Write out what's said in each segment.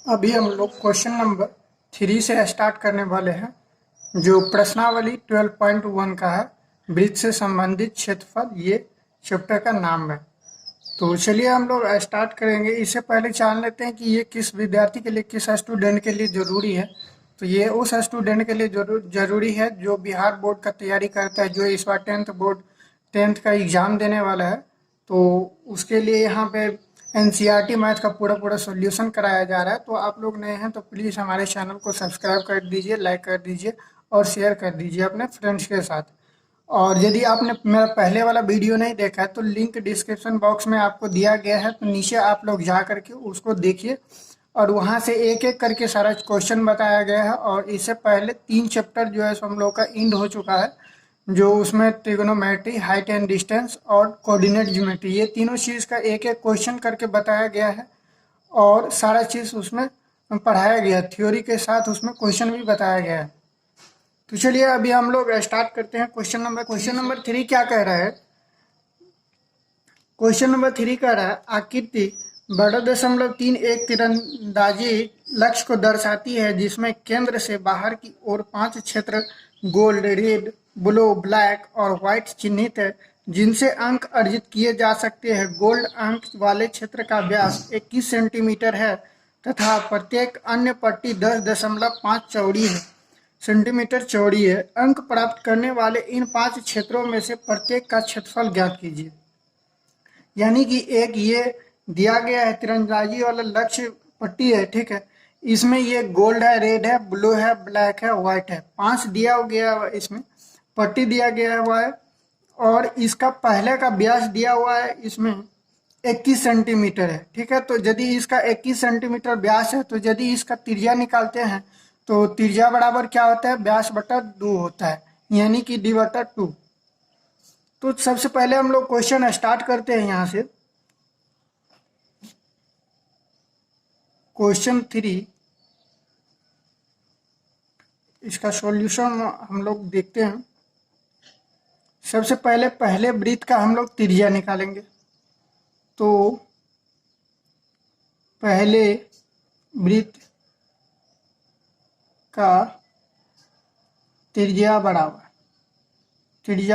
अभी हम लोग क्वेश्चन नंबर 3 से स्टार्ट करने वाले हैं, जो प्रश्नावली 12.1 का है। वृत्त से संबंधित क्षेत्रफल, ये चैप्टर का नाम है। तो चलिए हम लोग स्टार्ट करेंगे। इससे पहले जान लेते हैं कि ये किस विद्यार्थी के लिए, किस स्टूडेंट के लिए ज़रूरी है। तो ये उस स्टूडेंट के लिए ज़रूरी है जो बिहार बोर्ड का तैयारी करता है, जो इस बार टेंथ का एग्ज़ाम देने वाला है। तो उसके लिए यहाँ पे एनसीईआरटी मैथ का पूरा सॉल्यूशन कराया जा रहा है। तो आप लोग नए हैं तो प्लीज़ हमारे चैनल को सब्सक्राइब कर दीजिए, लाइक कर दीजिए और शेयर कर दीजिए अपने फ्रेंड्स के साथ। और यदि आपने मेरा पहले वाला वीडियो नहीं देखा है तो लिंक डिस्क्रिप्शन बॉक्स में आपको दिया गया है, तो नीचे आप लोग जा करके उसको देखिए और वहाँ से एक एक करके सारा क्वेश्चन बताया गया है। और इससे पहले 3 चैप्टर जो है सो हम लोग का एंड हो चुका है, जो उसमें ट्रिग्नोमेट्री, हाइट एंड डिस्टेंस और कोऑर्डिनेट ज्योमेट्री, ये तीनों चीज़ का एक एक क्वेश्चन करके बताया गया है और सारा चीज़ उसमें पढ़ाया गया, थ्योरी के साथ उसमें क्वेश्चन भी बताया गया है। तो चलिए अभी हम लोग स्टार्ट करते हैं। क्वेश्चन नंबर 3 क्या कह रहा है? क्वेश्चन नंबर 3 कह रहा है, आकृति 12.3 एक तीरंदाजी लक्ष्य को दर्शाती है जिसमें केंद्र से बाहर की ओर 5 क्षेत्र गोल्ड, रेड, ब्लू, ब्लैक और व्हाइट चिन्हित है, जिनसे अंक अर्जित किए जा सकते हैं। गोल्ड अंक वाले क्षेत्र का व्यास 21 सेंटीमीटर है तथा प्रत्येक अन्य पट्टी 10.5 चौड़ी है सेंटीमीटर चौड़ी है। अंक प्राप्त करने वाले इन 5 क्षेत्रों में से प्रत्येक का क्षेत्रफल ज्ञात कीजिए। यानी कि एक ये दिया गया है, तीरंदाजी वाला लक्ष्य पट्टी है, ठीक है। इसमें ये गोल्ड है, रेड है, ब्लू है, ब्लैक है, व्हाइट है, 5 दिया गया है, इसमें पट्टी दिया गया हुआ है और इसका पहले का व्यास दिया हुआ है इसमें 21 सेंटीमीटर है, ठीक है। तो यदि इसका 21 सेंटीमीटर व्यास है तो यदि इसका त्रिज्या निकालते हैं तो त्रिज्या बराबर क्या होता है? व्यास बटा 2 होता है, यानी कि d/2। तो सबसे पहले हम लोग क्वेश्चन स्टार्ट करते हैं यहाँ से। क्वेश्चन 3, इसका सॉल्यूशन हम लोग देखते हैं। सबसे पहले वृत्त का हम लोग त्रिज्या निकालेंगे। तो पहले वृत्त का त्रिज्या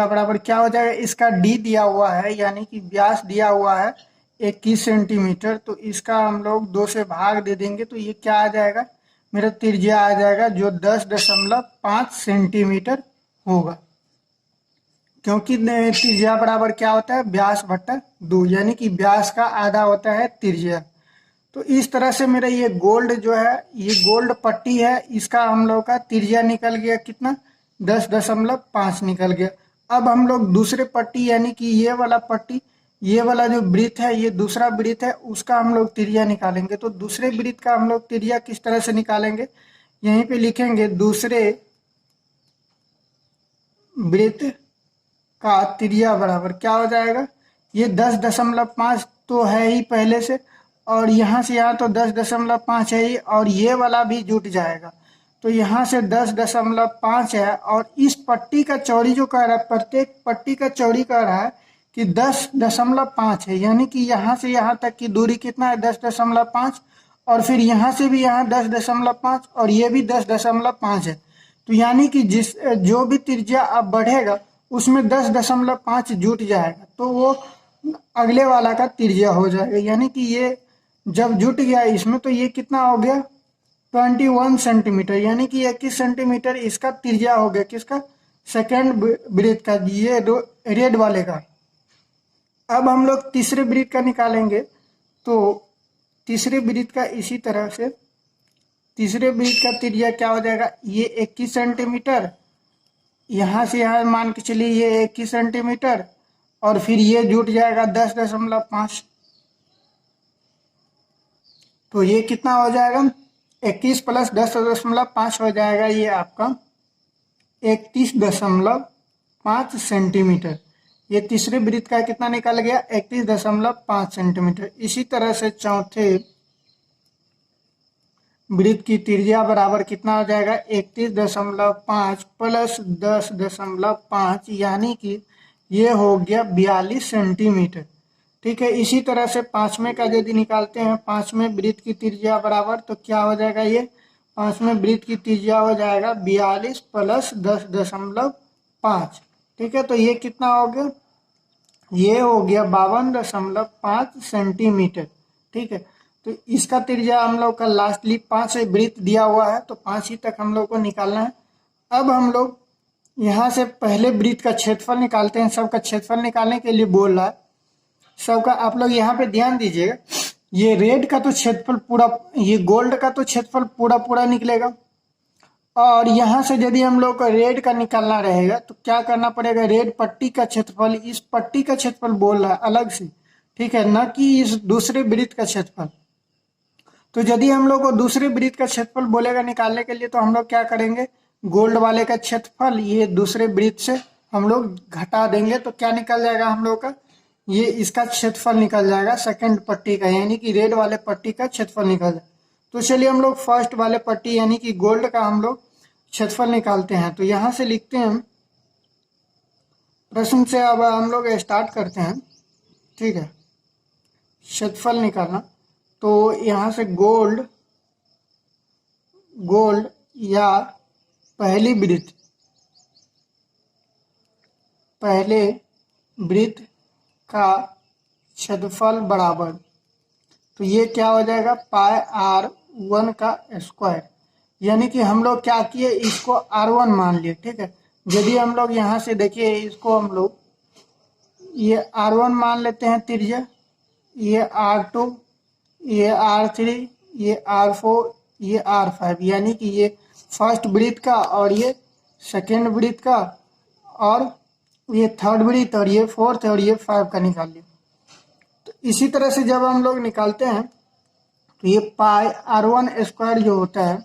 बराबर क्या हो जाएगा? इसका d दिया हुआ है, यानी कि व्यास दिया हुआ है 21 सेंटीमीटर। तो इसका हम लोग 2 से भाग दे देंगे तो ये क्या आ जाएगा? मेरा त्रिज्या आ जाएगा जो 10.5 सेंटीमीटर होगा, क्योंकि त्रिज्या बराबर क्या होता है? व्यास बटा 2, यानी कि व्यास का आधा होता है त्रिज्या। तो इस तरह से मेरा ये गोल्ड जो है, ये गोल्ड पट्टी है, इसका हम लोग का त्रिज्या निकल गया कितना? 10.5 निकल गया। अब हम लोग दूसरे पट्टी, यानी कि ये वाला पट्टी, ये वाला जो वृत्त है, ये दूसरा वृत्त है, उसका हम लोग त्रिज्या निकालेंगे। तो दूसरे वृत्त का हम लोग त्रिज्या किस तरह से निकालेंगे? यहीं पे लिखेंगे, दूसरे वृत्त का त्रिज्या बराबर क्या हो जाएगा? ये 10.5 तो है ही पहले से, और यहाँ से यहाँ तो 10.5 है ही, और ये वाला भी जुट जाएगा। तो यहाँ से 10.5 है, और इस पट्टी का चौड़ी जो कह रहा है, प्रत्येक पट्टी का चौड़ी कह रहा है कि 10.5 है, यानी कि यहाँ से यहाँ तक की दूरी कितना है? 10.5, और फिर यहाँ से भी यहाँ 10.5 और ये भी 10.5 है। तो यानी कि जो भी त्रिज्या अब बढ़ेगा उसमें 10.5 जुट जाएगा, तो वो अगले वाला का त्रिज्या हो जाएगा। यानी कि ये जब जुट गया इसमें तो ये कितना हो गया? 21 सेंटीमीटर, यानी कि 21 सेंटीमीटर इसका त्रिज्या हो गया। किसका? सेकेंड वृत्त का, ये रेड वाले का। अब हम लोग तीसरे वृत्त का निकालेंगे। तो तीसरे वृत्त का इसी तरह से, तीसरे वृत्त का त्रिज्या क्या हो जाएगा? ये 21 सेंटीमीटर, यहाँ से यहाँ मान के चलिए ये 21 सेंटीमीटर, और फिर ये जुट जाएगा 10.5। तो ये कितना हो जाएगा? 21 प्लस 10.5 हो जाएगा ये आपका 31.5 सेंटीमीटर। ये तीसरे वृत्त का कितना निकल गया? 31.5 सेंटीमीटर। इसी तरह से चौथे वृत्त की त्रिज्या बराबर कितना हो जाएगा? 31.5 प्लस 10.5, यानी कि ये हो गया 42 सेंटीमीटर, ठीक है। इसी तरह से पांचवें का यदि निकालते हैं, पांचवें वृत्त की त्रिज्या बराबर, तो क्या हो जाएगा, ये पांचवें वृत्त की त्रिज्या हो जाएगा 42 प्लस 10.5। ठीक है, तो ये कितना हो गया, ये हो गया 52.5 सेंटीमीटर। ठीक है, तो इसका त्रिज्या हम लोग का लास्टली 5 वृत्त दिया हुआ है, तो 5 ही तक हम लोग को निकालना है। अब हम लोग यहाँ से पहले वृत्त का क्षेत्रफल निकालते हैं। सबका क्षेत्रफल निकालने के लिए बोल रहा है सबका। आप लोग यहाँ पे ध्यान दीजिएगा, ये रेड का तो क्षेत्रफल पूरा, ये गोल्ड का तो क्षेत्रफल पूरा पूरा निकलेगा, और यहाँ से यदि हम लोग को रेड का निकालना रहेगा तो क्या करना पड़ेगा, रेड पट्टी का क्षेत्रफल, इस पट्टी का क्षेत्रफल बोल रहा है अलग से, ठीक है, न कि इस दूसरे वृत्त का क्षेत्रफल। तो यदि हम लोग को दूसरे वृत्त का क्षेत्रफल बोलेगा निकालने के लिए, तो हम लोग क्या करेंगे, गोल्ड वाले का क्षेत्रफल ये दूसरे वृत्त से हम लोग घटा देंगे, तो क्या निकल जाएगा हम लोग का, ये इसका क्षेत्रफल निकल जाएगा सेकंड पट्टी का, यानी कि रेड वाले पट्टी का क्षेत्रफल निकल जाएगा। तो चलिए हम लोग फर्स्ट वाले पट्टी यानी कि गोल्ड का हम लोग क्षेत्रफल निकालते हैं। तो यहाँ से लिखते हैं प्रश्न से, अब हम लोग स्टार्ट करते हैं। ठीक है, क्षेत्रफल निकालना, तो यहाँ से गोल्ड या पहले वृत्त का क्षेत्रफल बराबर, तो ये क्या हो जाएगा, पाई r1 का स्क्वायर, यानी कि हम लोग क्या किए, इसको r1 मान लिए। ठीक है, यदि हम लोग यहाँ से देखिए, इसको हम लोग ये r1 मान लेते हैं त्रिज्या, ये r2, ये r3, ये r4, ये r5, यानी कि ये फर्स्ट वृत्त का और ये सेकेंड वृत्त का, और ये थर्ड वृत्त, और ये फोर्थ, और ये 5 का निकाल लिया। तो इसी तरह से जब हम लोग निकालते हैं तो ये पाई r1 स्क्वायर जो होता है,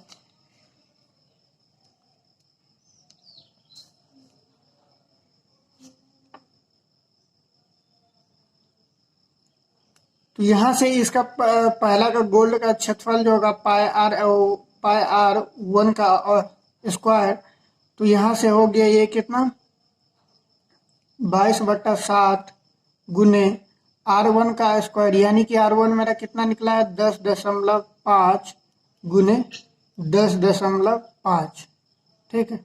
तो यहाँ से इसका पहला का गोल्ड का क्षेत्रफल जो होगा पाई r1 का स्क्वायर, तो यहाँ से हो गया ये कितना, 22/7 गुने r1 का स्क्वायर, यानी कि r1 मेरा कितना निकला है, 10.5 गुने 10.5। ठीक है,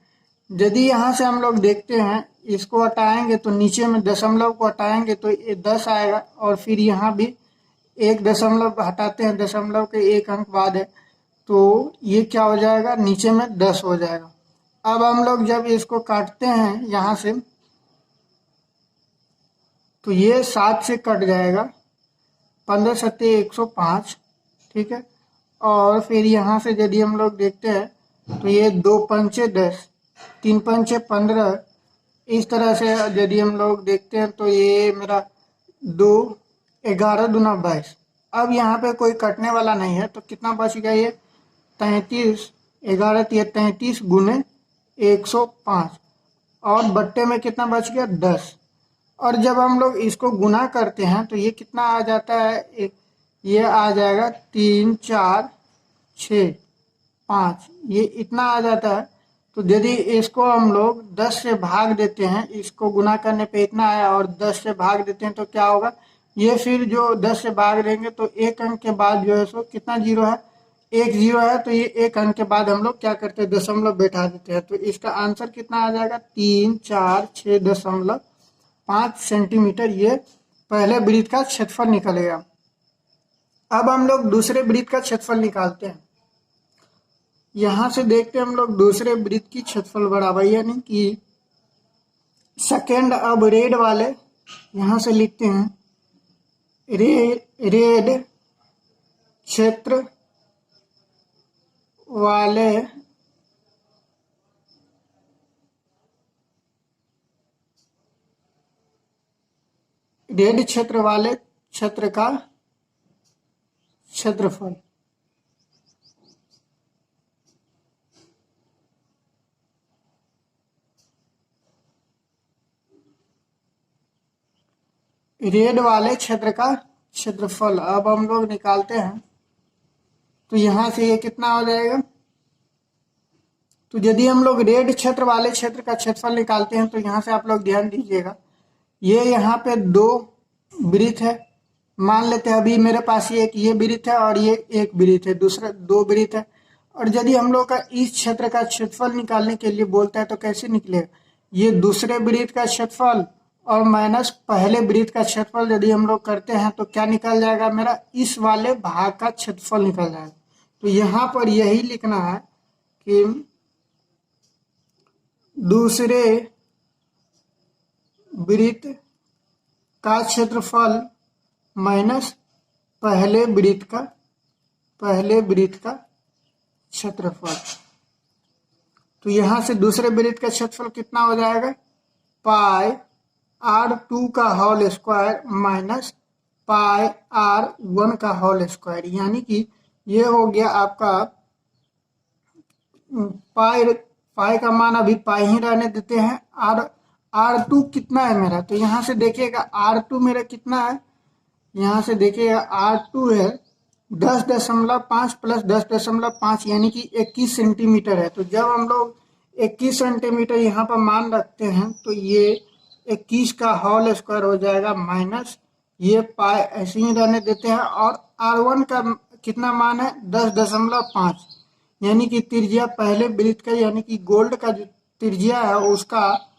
यदि यहाँ से हम लोग देखते हैं, इसको हटाएंगे तो नीचे में दशमलव को हटाएंगे तो ये 10 आएगा, और फिर यहाँ भी एक दशमलव हटाते हैं, दशमलव के एक अंक बाद है, तो ये क्या हो जाएगा, नीचे में 10 हो जाएगा। अब हम लोग जब इसको काटते हैं यहाँ से, तो ये 7 से कट जाएगा, 15 सत्ते 105। ठीक है, और फिर यहाँ से यदि हम लोग देखते हैं तो ये 2 पंचे 10, 3 पंचे 15, इस तरह से यदि हम लोग देखते हैं तो ये मेरा 2 11 दूना 22। अब यहाँ पे कोई कटने वाला नहीं है, तो कितना बच गया, ये 33, 11 33 गुने 105, और बट्टे में कितना बच गया, 10। और जब हम लोग इसको गुना करते हैं तो ये कितना आ जाता है, ये आ जाएगा 3 4 6 5, ये इतना आ जाता है। तो यदि इसको हम लोग 10 से भाग देते हैं, इसको गुना करने पे इतना आया, और 10 से भाग देते हैं तो क्या होगा, ये फिर जो 10 से भाग देंगे तो एक अंक के बाद जो है सो कितना जीरो है, एक जीरो है, तो ये एक अंक के बाद हम लोग क्या करते हैं, दशमलव बैठा देते हैं। तो इसका आंसर कितना आ जाएगा, 346.5 सेंटीमीटर, ये पहले वृत्त का क्षेत्रफल निकलेगा। अब हम लोग दूसरे वृत्त का क्षेत्रफल निकालते हैं। यहाँ से देखते हैं हम लोग दूसरे वृत्त की क्षेत्रफल बराबर, यानी कि सेकेंड, अब रेड वाले यहाँ से लिखते हैं, रेड क्षेत्र वाले क्षेत्र का क्षेत्रफल। रेड वाले क्षेत्र का क्षेत्रफल अब हम लोग निकालते हैं, तो यहाँ से ये कितना हो जाएगा, तो यदि हम लोग रेड क्षेत्र वाले क्षेत्र का क्षेत्रफल निकालते हैं, तो यहाँ से आप लोग ध्यान दीजिएगा, ये यहाँ पे 2 वृत्त है, मान लेते हैं अभी मेरे पास ये वृत्त है और ये एक वृत्त है, दूसरा दो वृत्त है। और यदि हम लोग का इस क्षेत्र का क्षेत्रफल निकालने के लिए बोलता है तो कैसे निकलेगा? ये दूसरे वृत्त का क्षेत्रफल और माइनस पहले वृत्त का क्षेत्रफल यदि हम लोग करते हैं तो क्या निकल जाएगा? मेरा इस वाले भाग का क्षेत्रफल निकल जाएगा। तो यहाँ पर यही लिखना है कि दूसरे वृत्त का क्षेत्रफल माइनस पहले वृत्त का क्षेत्रफल। तो यहां से दूसरे वृत्त का क्षेत्रफल कितना हो जाएगा? पाई r2 का whole square minus pi r1 का होल स्क्वायर, यानी कि ये हो गया आपका पाई का मान अभी पाई ही रहने देते हैं। r2 कितना है मेरा? तो यहाँ से देखिएगा r2 मेरा कितना है, यहाँ से देखिएगा r2 है 10.5 प्लस 10.5 यानी कि 21 सेंटीमीटर है। तो जब हम लोग 21 सेंटीमीटर यहाँ पर मान रखते हैं तो ये 21 का होल स्क्वायर हो जाएगा माइनस ये पाई ऐसे ही रहने देते हैं। और r1 का कितना मान है? 10.5, यानी कि त्रिज्या पहले वृत्त का यानी कि गोल्ड का जो त्रिज्या है उसका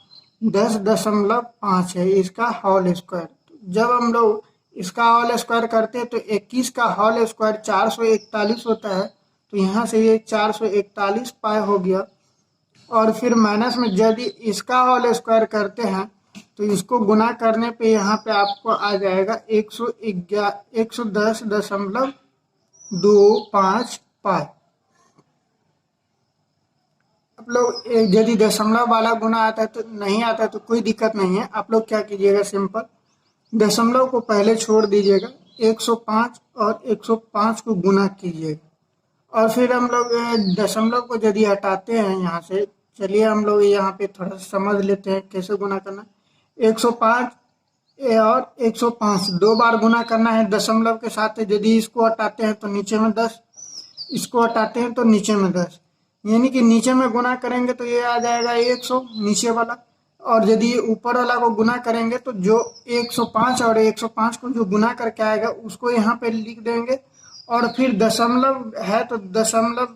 10.5 है, इसका होल स्क्वायर। जब हम लोग इसका होल स्क्वायर करते हैं तो 21 का होल स्क्वायर 441 होता है। तो यहाँ से ये 441 पाई हो गया। और फिर माइनस में यदि इसका होल स्क्वायर करते हैं तो इसको गुना करने पे यहाँ पे आपको आ जाएगा 110.25 पाई। आप लोग यदि दशमलव वाला गुना आता है तो नहीं आता है तो कोई दिक्कत नहीं है। आप लोग क्या कीजिएगा, सिंपल दशमलव को पहले छोड़ दीजिएगा, 105 और 105 को गुना कीजिएगा। और फिर हम लोग दशमलव को यदि हटाते हैं यहाँ से, चलिए हम लोग यहाँ पे थोड़ा सा समझ लेते हैं कैसे गुना करना। 105 और 105 दो बार गुना करना है दशमलव के साथ। यदि इसको हटाते हैं तो नीचे में 10, इसको हटाते हैं तो नीचे में 10, यानी कि नीचे में गुना करेंगे तो ये आ जाएगा 100 नीचे वाला। और यदि ऊपर वाला को गुना करेंगे तो जो 105 और 105 को जो गुना करके आएगा उसको यहाँ पे लिख देंगे। और फिर दशमलव है तो दशमलव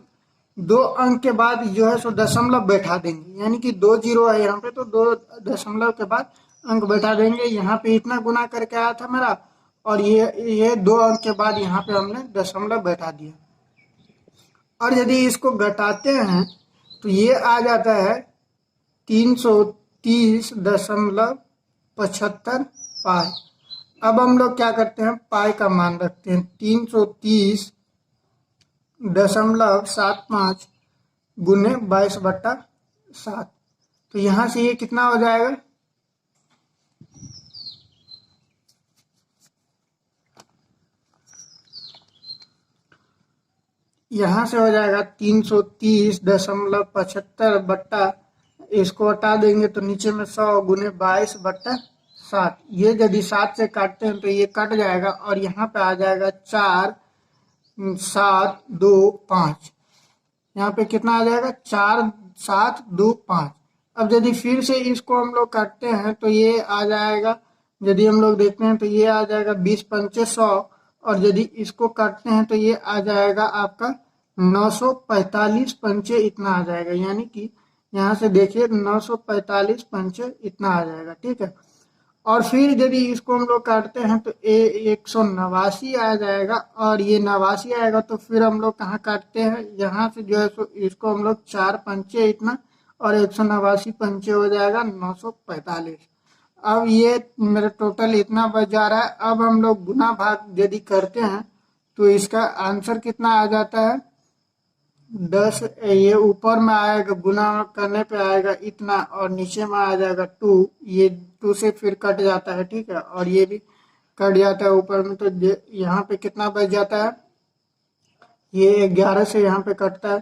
2 अंक के बाद जो है सो दशमलव बैठा देंगे, यानी कि 2 जीरो है यहाँ पे तो 2 दशमलव के बाद अंक बैठा देंगे। यहाँ पे इतना गुना करके आया था मेरा और ये 2 अंक के बाद यहाँ पे हमने दशमलव बैठा दिया। और यदि इसको घटाते हैं तो ये आ जाता है 330.75 पाई। अब हम लोग क्या करते हैं, पाई का मान रखते हैं 330.75 गुने 22/7। तो यहाँ से ये कितना हो जाएगा? यहाँ से हो जाएगा 330.75 बट्टा, इसको हटा देंगे तो नीचे में 100 गुने 22/7। ये यदि 7 से काटते हैं तो ये कट जाएगा और यहाँ पे आ जाएगा 4 7 2 5। यहाँ पे कितना आ जाएगा? 4 7 2 5। अब यदि फिर से इसको हम लोग काटते हैं तो ये आ जाएगा, यदि हम लोग देखते हैं तो ये आ जाएगा 20 पंचे 100। और यदि इसको काटते हैं तो ये आ जाएगा आपका 945 पंचे इतना आ जाएगा, यानी कि यहाँ से देखिए 945 पंचे इतना आ जाएगा, ठीक है। और फिर यदि इसको हम लोग काटते हैं तो 189 आ जाएगा और ये 89 आएगा तो फिर हम लोग कहाँ काटते हैं, यहाँ से जो है सो इसको हम लोग 4 पंचे इतना और 189 पंचे हो जाएगा 945। अब ये मेरा टोटल इतना बच जा रहा है। अब हम लोग गुना भाग यदि करते हैं तो इसका आंसर कितना आ जाता है? 10, ये ऊपर में आएगा गुना करने पे आएगा इतना और नीचे में आ जाएगा 2, ये 2 से फिर कट जाता है, ठीक है। और ये भी कट जाता है ऊपर में, तो यहाँ पे कितना बच जाता है? ये 11 से यहाँ पे कटता है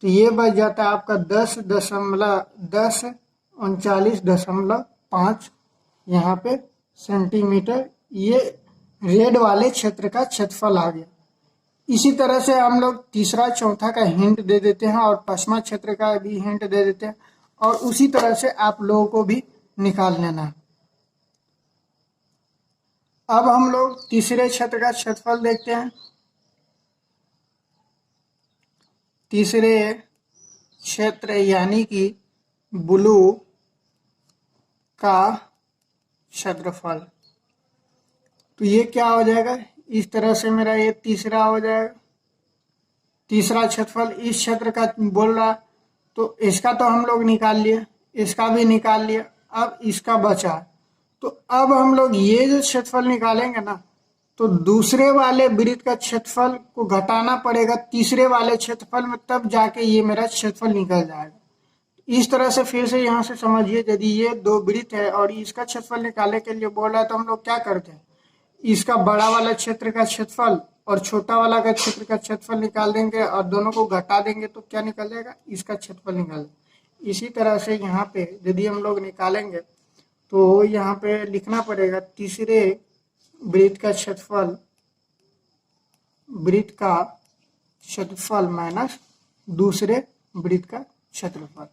तो ये बच जाता है आपका 10.39.5 यहाँ पे सेंटीमीटर। ये रेड वाले क्षेत्र का क्षेत्रफल आ गया। इसी तरह से हम लोग तीसरा चौथा का हिंट दे देते हैं और पश्चिमा क्षेत्र का भी हिंट दे देते हैं और उसी तरह से आप लोगों को भी निकाल लेना है। अब हम लोग तीसरे क्षेत्र का क्षेत्रफल देखते हैं। तीसरे क्षेत्र यानी कि ब्लू का क्षेत्रफल, तो ये क्या हो जाएगा, इस तरह से मेरा ये तीसरा हो जाएगा। तीसरा क्षेत्रफल इस क्षेत्र का बोल रहा, तो इसका तो हम लोग निकाल लिए, इसका भी निकाल लिया, अब इसका बचा। तो अब हम लोग ये जो क्षेत्रफल निकालेंगे ना, तो दूसरे वाले वृत्त का क्षेत्रफल को घटाना पड़ेगा तीसरे वाले क्षेत्रफल में, तब जाके ये मेरा क्षेत्रफल निकल जाएगा। इस तरह से फिर से यहाँ से समझिए, यदि ये दो वृत्त है और इसका क्षेत्रफल निकालने के लिए बोल रहा है, तो हम लोग क्या करते हैं, इसका बड़ा वाला क्षेत्र का क्षेत्रफल और छोटा वाला का क्षेत्र का क्षेत्रफल निकाल देंगे और दोनों को घटा देंगे, तो क्या निकल जाएगा, इसका क्षेत्रफल निकाल। इसी तरह से यहाँ पे यदि हम लोग निकालेंगे तो यहाँ पे लिखना पड़ेगा तीसरे वृत्त का क्षेत्रफल, वृत्त का क्षेत्रफल माइनस दूसरे वृत्त का क्षेत्रफल।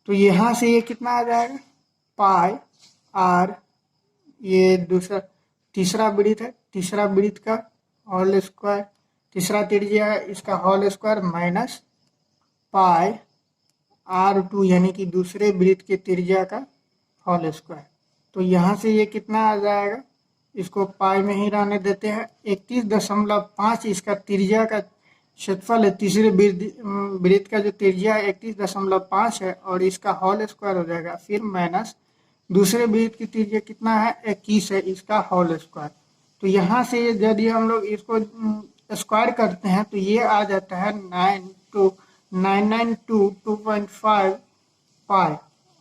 तो यहाँ से ये कितना आ जाएगा, पाई आर, ये दूसरा तीसरा वृत्त है, तीसरा वृत्त का होल स्क्वायर, तीसरा त्रिज्या है इसका whole square minus pi R2 यानी कि दूसरे वृत्त के त्रिज्या का होल स्क्वायर। तो यहाँ से ये कितना आ जाएगा, इसको पाई में ही रहने देते हैं, 31.5 इसका त्रिज्या का क्षेत्रफल है। तीसरे वृत्त का जो त्रिज्या है 31.5 है और इसका होल स्क्वायर हो जाएगा, फिर माइनस दूसरे वृत्त की त्रिज्या कितना है, 21 है, इसका होल स्क्वायर। तो यहाँ से यदि हम लोग इसको स्क्वायर करते हैं तो ये आ जाता है 992.5 पाई,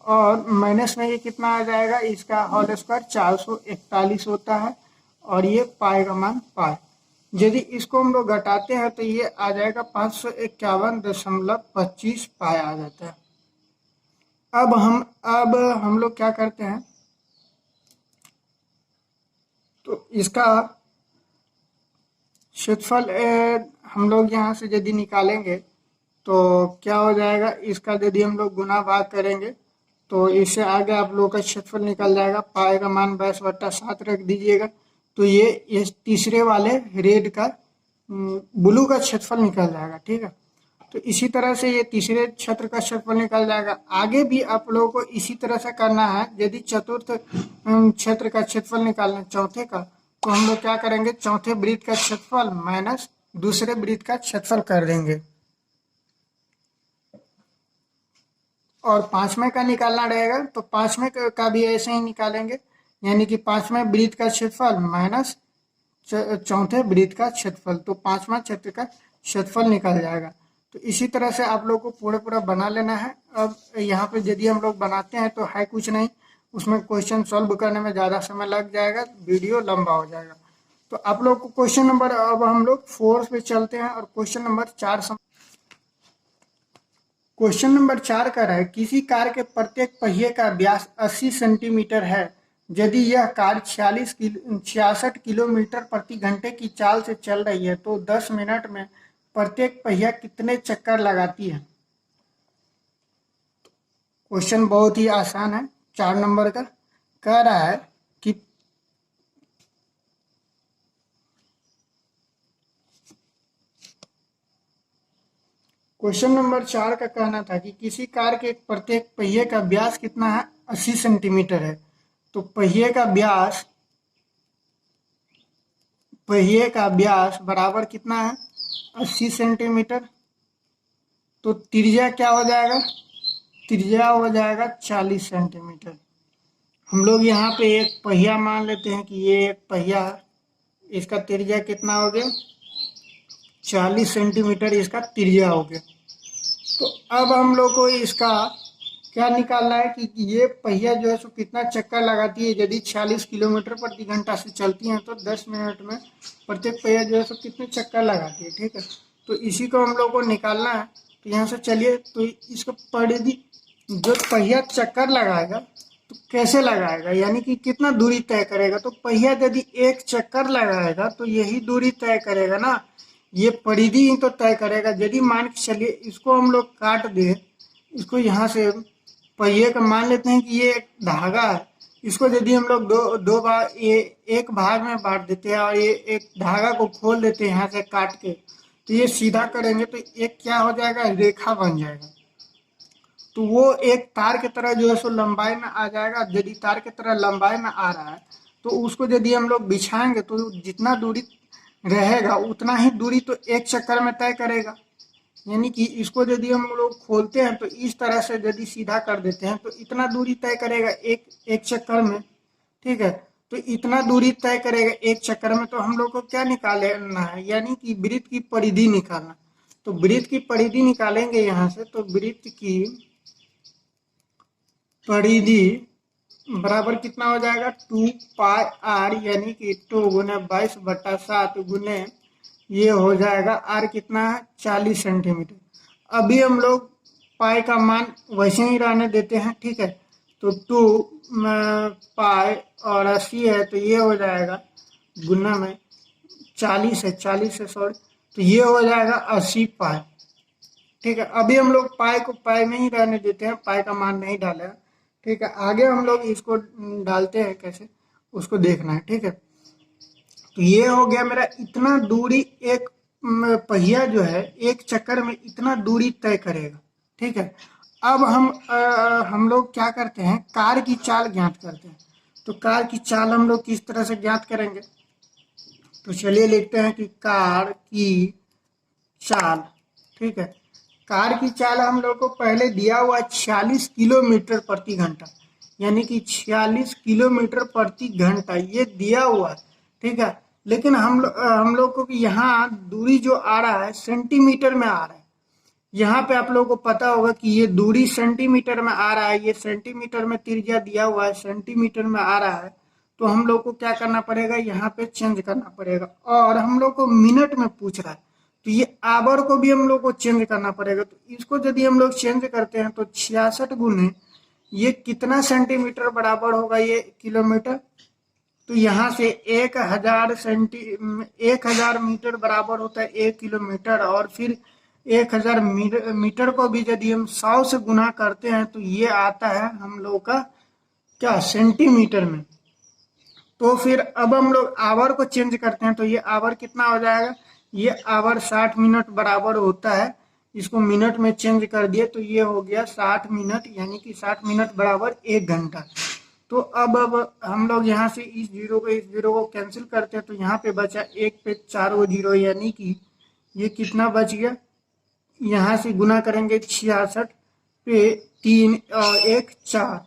और माइनस में ये कितना आ जाएगा, इसका होल स्क्वायर 441 होता है और ये पाई का मान पाई। यदि इसको हम लोग घटाते हैं तो ये आ जाएगा 551.25 पाई आ जाता है। अब हम लोग क्या करते हैं, तो इसका क्षेत्रफल हम लोग यहाँ से यदि निकालेंगे तो क्या हो जाएगा, इसका यदि हम लोग गुना भाग करेंगे तो इससे आगे आप लोग का क्षेत्रफल निकल जाएगा। पाई का मान 22/7 रख दीजिएगा, तो ये तीसरे वाले रेड का ब्लू का क्षेत्रफल निकल जाएगा। ठीक है, तो इसी तरह से ये तीसरे क्षेत्र का क्षेत्रफल निकल जाएगा। आगे भी आप लोगों को इसी तरह से करना है। यदि चतुर्थ क्षेत्र का क्षेत्रफल निकालना चौथे का, तो हम लोग क्या करेंगे, चौथे वृत्त का क्षेत्रफल माइनस दूसरे वृत्त का क्षेत्रफल कर देंगे, और पांचवें का निकालना रहेगा तो पांचवें का भी ऐसे ही निकालेंगे, यानी कि पांचवें वृत्त का क्षेत्रफल माइनस चौथे वृत्त का क्षेत्रफल, तो पांचवा क्षेत्र का क्षेत्रफल निकल जाएगा। तो इसी तरह से आप लोग को पूरा बना लेना है। अब यहाँ पे यदि हम लोग बनाते हैं तो है कुछ नहीं, उसमें क्वेश्चन सॉल्व करने में ज़्यादा समय लग जाएगा, वीडियो लंबा हो जाएगा। तो आप लोग को क्वेश्चन नंबर, अब हम लोग 4 पे चलते हैं और क्वेश्चन नंबर 4 क्वेश्चन नंबर 4 का है, किसी कार के प्रत्येक पहिए का व्यास 80 सेंटीमीटर है। यदि यह कार 66 किलोमीटर प्रति घंटे की चाल से चल रही है तो 10 मिनट में प्रत्येक पहिया कितने चक्कर लगाती है। क्वेश्चन बहुत ही आसान है, 4 नंबर का। कह रहा है कि क्वेश्चन नंबर 4 का कहना था कि किसी कार के प्रत्येक पहिए का व्यास कितना है, 80 सेंटीमीटर है। तो पहिए का व्यास बराबर कितना है, 80 सेंटीमीटर। तो त्रिज्या क्या हो जाएगा, त्रिज्या हो जाएगा 40 सेंटीमीटर। हम लोग यहाँ पे एक पहिया मान लेते हैं कि ये एक पहिया है, इसका त्रिज्या कितना हो गया, 40 सेंटीमीटर इसका त्रिज्या हो गया। तो अब हम लोग को इसका क्या निकालना है कि ये पहिया जो है सो कितना चक्कर लगाती है। यदि 40 किलोमीटर प्रति घंटा से चलती है तो 10 मिनट में प्रत्येक पहिया जो है सो कितने चक्कर लगाती है। ठीक है, तो इसी को हम लोग को निकालना है। तो यहाँ से चलिए, तो इसको परिधि, जो पहिया चक्कर लगाएगा तो कैसे लगाएगा, यानी कि कितना दूरी तय करेगा। तो पहिया यदि एक चक्कर लगाएगा तो यही दूरी तय करेगा ना, ये परिधि ही तो तय करेगा। यदि मान के चलिए इसको हम लोग काट दें, इसको यहाँ से पहिए का मान लेते हैं कि ये एक धागा है। इसको यदि हम लोग दो दो बार ये एक भाग में बांट देते हैं और ये एक धागा को खोल देते हैं यहाँ से काट के, तो ये सीधा करेंगे तो एक क्या हो जाएगा, रेखा बन जाएगा। तो वो एक तार की तरह जो है सो लंबाई में आ जाएगा। यदि तार की तरह लंबाई में आ रहा है तो उसको यदि हम लोग बिछाएंगे तो जितना दूरी रहेगा उतना ही दूरी तो एक चक्कर में तय करेगा। यानी कि इसको यदि हम लोग खोलते हैं तो इस तरह से यदि सीधा कर देते हैं तो इतना दूरी तय करेगा एक एक चक्कर में। ठीक है, तो इतना दूरी तय करेगा एक चक्कर में। तो हम लोग को क्या निकालना है, यानी कि वृत्त की परिधि निकालना। तो वृत्त की परिधि निकालेंगे यहाँ से, तो वृत्त की परिधि बराबर कितना हो जाएगा, 2πr, यानी कि 2 × 22/7 गुने ये हो जाएगा r कितना है, 40 सेंटीमीटर। अभी हम लोग पाई का मान वैसे ही रहने देते हैं। ठीक है, तो 2 पाई और 80 है तो ये हो जाएगा गुना में 40 है, 40 है सॉरी, तो ये हो जाएगा 80 पाई। ठीक है, अभी हम लोग पाई को पाई में ही रहने देते हैं, पाई का मान नहीं डालेगा। ठीक है, आगे हम लोग इसको डालते हैं कैसे उसको देखना है। ठीक है, तो ये हो गया मेरा इतना दूरी, एक पहिया जो है एक चक्कर में इतना दूरी तय करेगा। ठीक है, अब हम लोग क्या करते हैं, कार की चाल ज्ञात करते हैं। तो कार की चाल हम लोग किस तरह से ज्ञात करेंगे, तो चलिए लिखते हैं कि कार की चाल। ठीक है, कार की चाल हम लोग को पहले दिया हुआ 46 किलोमीटर प्रति घंटा, यानी कि 46 किलोमीटर प्रति घंटा ये दिया हुआ है। ठीक है, लेकिन हम लोग को यहाँ दूरी जो आ रहा है सेंटीमीटर में आ रहा है। यहाँ पे आप लोगों को पता होगा कि ये दूरी सेंटीमीटर में आ रहा है, ये सेंटीमीटर में त्रिज्या दिया हुआ है, सेंटीमीटर में आ रहा है। तो हम लोग को क्या करना पड़ेगा, यहाँ पे चेंज करना पड़ेगा। और हम लोग को मिनट में पूछ रहा है तो ये आवर को भी हम लोग को चेंज करना पड़ेगा। तो इसको यदि हम लोग चेंज करते हैं तो 66 गुने ये कितना सेंटीमीटर बराबर होगा, ये किलोमीटर। तो यहाँ से 1000 मीटर बराबर होता है 1 किलोमीटर। और फिर 1000 मीटर को भी यदि हम 100 से गुना करते हैं तो ये आता है हम लोग का क्या, सेंटीमीटर में। तो फिर अब हम लोग आवर को चेंज करते हैं तो ये आवर कितना हो जाएगा, ये आवर 60 मिनट बराबर होता है। इसको मिनट में चेंज कर दिए तो ये हो गया 60 मिनट, यानी कि 60 मिनट बराबर 1 घंटा। तो अब हम लोग यहाँ से इस जीरो को कैंसिल करते हैं तो यहाँ पे बचा 1 पे 4 वो जीरो, यानी कि ये कितना बच गया, यहाँ से गुना करेंगे 66 पे 3 और 1 4,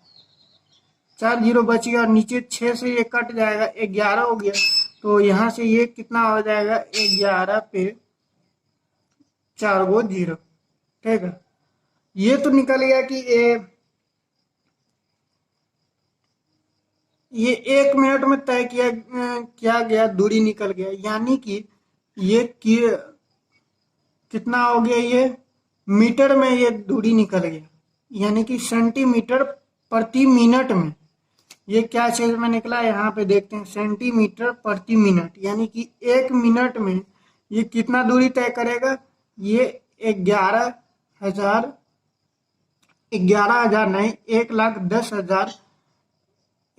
4 जीरो बच गया और नीचे 6 से ये कट जाएगा, 11 हो गया। तो यहाँ से ये कितना हो जाएगा, 11 पे 4 वो जीरो। ठीक है, ये तो निकल गया कि ये 1 मिनट में तय किया गया दूरी निकल गया, यानी कि ये कितना हो गया, ये मीटर में ये दूरी निकल गया, यानी कि सेंटीमीटर प्रति मिनट में। ये क्या चीज में निकला, यहाँ पे देखते हैं, सेंटीमीटर प्रति मिनट, यानी कि 1 मिनट में ये कितना दूरी तय करेगा, ये 11,000 नहीं, 1,10,000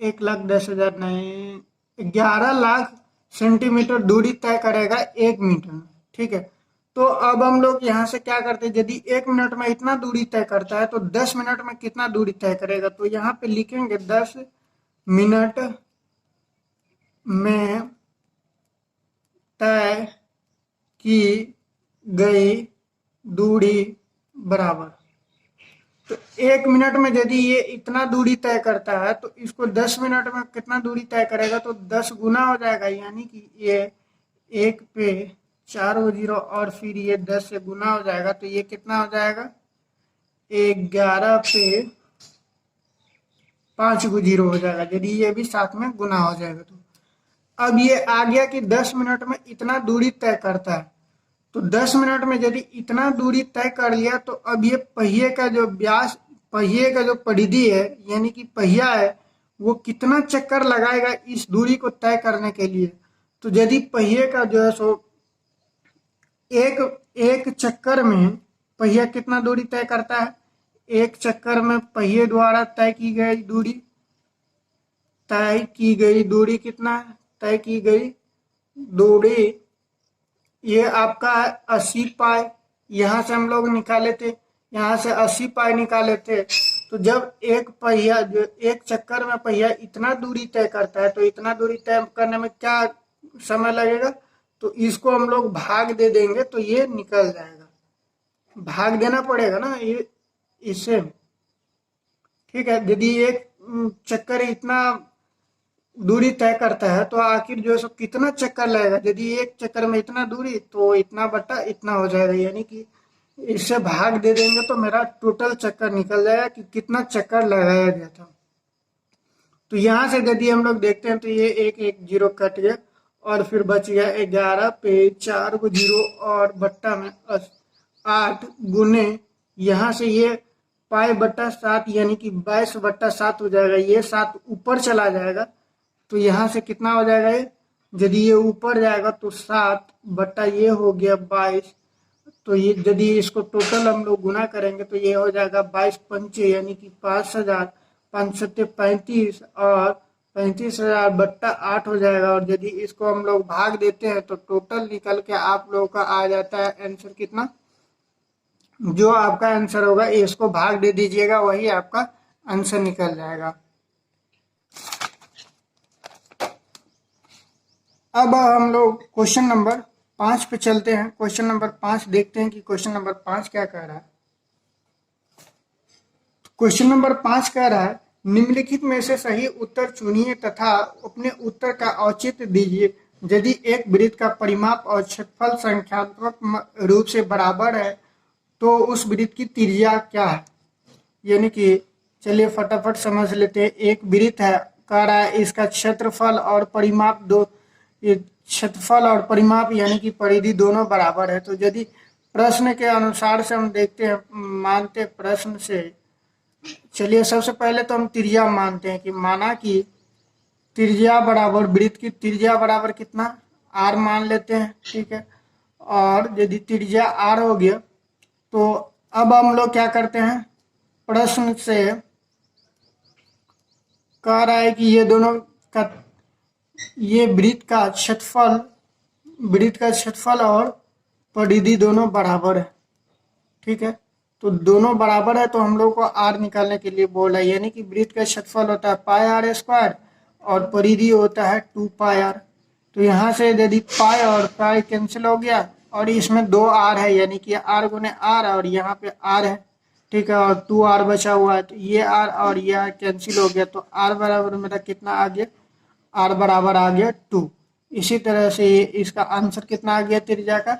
1,10,000 नहीं, 11 लाख सेंटीमीटर दूरी तय करेगा 1 मिनट में। ठीक है, तो अब हम लोग यहाँ से क्या करते हैं, यदि 1 मिनट में इतना दूरी तय करता है तो 10 मिनट में कितना दूरी तय करेगा। तो यहाँ पे लिखेंगे 10 मिनट में तय की गई दूरी बराबर। तो 1 मिनट में यदि ये इतना दूरी तय करता है तो इसको 10 मिनट में कितना दूरी तय करेगा, तो 10 गुना हो जाएगा, यानी कि ये 1 पे 4 हो जीरो और फिर ये 10 से गुना हो जाएगा। तो ये कितना हो जाएगा, 11 पे 5 को जीरो हो जाएगा, यदि ये भी साथ में गुना हो जाएगा। तो अब ये आ गया कि 10 मिनट में इतना दूरी तय करता है। तो 10 मिनट में यदि इतना दूरी तय कर लिया तो अब ये पहिए का जो व्यास, पहिए का जो परिधि है, यानी कि पहिया है, वो कितना चक्कर लगाएगा इस दूरी को तय करने के लिए। तो यदि पहिए का जो है सो एक चक्कर में पहिया कितना दूरी तय करता है, एक चक्कर में पहिए द्वारा तय की गई दूरी कितना है? तय की गई दूरी ये आपका 80 पाई। यहाँ से हम लोग निकाले थे, यहाँ से 80 पाई निकाले थे। तो जब एक पहिया जो एक चक्कर में पहिया इतना दूरी तय करता है तो इतना दूरी तय करने में क्या समय लगेगा? तो इसको हम लोग भाग दे देंगे तो ये निकल जाएगा। भाग देना पड़ेगा ना ये इससे, ठीक है। यदि एक चक्कर इतना दूरी तय करता है तो आखिर जो है सो कितना चक्कर लगेगा? यदि एक चक्कर में इतना दूरी तो इतना बटा इतना हो जाएगा, यानी कि इससे भाग दे देंगे तो मेरा टोटल चक्कर निकल जाएगा कि कितना चक्कर लगाया गया था। तो यहाँ से यदि हम लोग देखते हैं तो ये एक एक जीरो कट गया और फिर बच गया 11 पे 4 को जीरो और बट्टा में 8 गुने यहाँ से ये पाई बट्टा 7 यानी कि 22 बट्टा 7 हो जाएगा। ये 7 ऊपर चला जाएगा तो यहाँ से कितना हो जाएगा? ये यदि ये ऊपर जाएगा तो 7 बट्टा ये हो गया 22। तो ये यदि इसको टोटल हम लोग गुना करेंगे तो ये हो जाएगा 22 पंचे यानी कि 5000, 5 सत्ते 35 और 35,000 बट्टा 8 हो जाएगा। और यदि इसको हम लोग भाग देते हैं तो टोटल निकल के आप लोगों का आ जाता है आंसर कितना? जो आपका आंसर होगा इसको भाग दे दीजिएगा, वही आपका आंसर निकल जाएगा। अब हम लोग क्वेश्चन नंबर 5 पे चलते हैं। क्वेश्चन नंबर 5 देखते हैं कि क्वेश्चन नंबर 5 क्या कह रहा है। क्वेश्चन नंबर 5 कह रहा है निम्नलिखित में से सही उत्तर चुनिए तथा अपने उत्तर का औचित्य दीजिए। यदि एक वृत्त का परिमाप और क्षेत्रफल संख्यात्मक रूप से बराबर है तो उस वृत्त की त्रिज्या क्या है? यानी कि चलिए फटाफट समझ लेते हैं। एक वृत्त है, कह रहा है इसका क्षेत्रफल और परिमाप ये क्षेत्रफल और परिमाप यानी कि परिधि दोनों बराबर है। तो यदि प्रश्न के अनुसार से हम देखते हैं, मानते प्रश्न से, चलिए सबसे पहले तो हम त्रिज्या मानते हैं कि माना कि त्रिज्या बराबर वृत्त की त्रिज्या बराबर कितना? r मान लेते हैं, ठीक है। और यदि त्रिज्या r हो गया तो अब हम लोग क्या करते हैं, प्रश्न से कह रहा है कि ये दोनों का ये वृत्त का क्षेत्रफल और परिधि दोनों बराबर है, ठीक है। तो दोनों बराबर है तो हम लोग को r निकालने के लिए बोला है, यानी कि वृत्त का क्षेत्रफल होता है पाई r स्क्वायर और परिधि होता है 2 पाई r। तो यहाँ से यदि पाई और पाई कैंसिल हो गया और इसमें 2 r है यानी कि r गुने r और यहाँ पे r है, ठीक है। और 2 r बचा हुआ है तो ये r और ये r कैंसिल हो गया तो r बराबर मेरा कितना आ गया? r बराबर आ गया 2। इसी तरह से ये इसका आंसर कितना आ गया त्रिज्या का?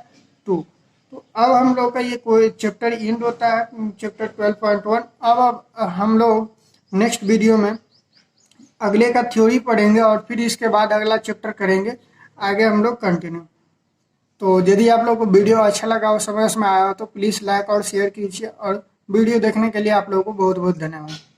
2। तो अब हम लोग का ये कोई चैप्टर एंड होता है, चैप्टर 12.1। अब हम लोग नेक्स्ट वीडियो में अगले का थ्योरी पढ़ेंगे और फिर इसके बाद अगला चैप्टर करेंगे, आगे हम लोग कंटिन्यू। तो यदि आप लोग को वीडियो अच्छा लगा और समझ में आया हो तो प्लीज़ लाइक और शेयर कीजिए और वीडियो देखने के लिए आप लोगों को बहुत बहुत धन्यवाद।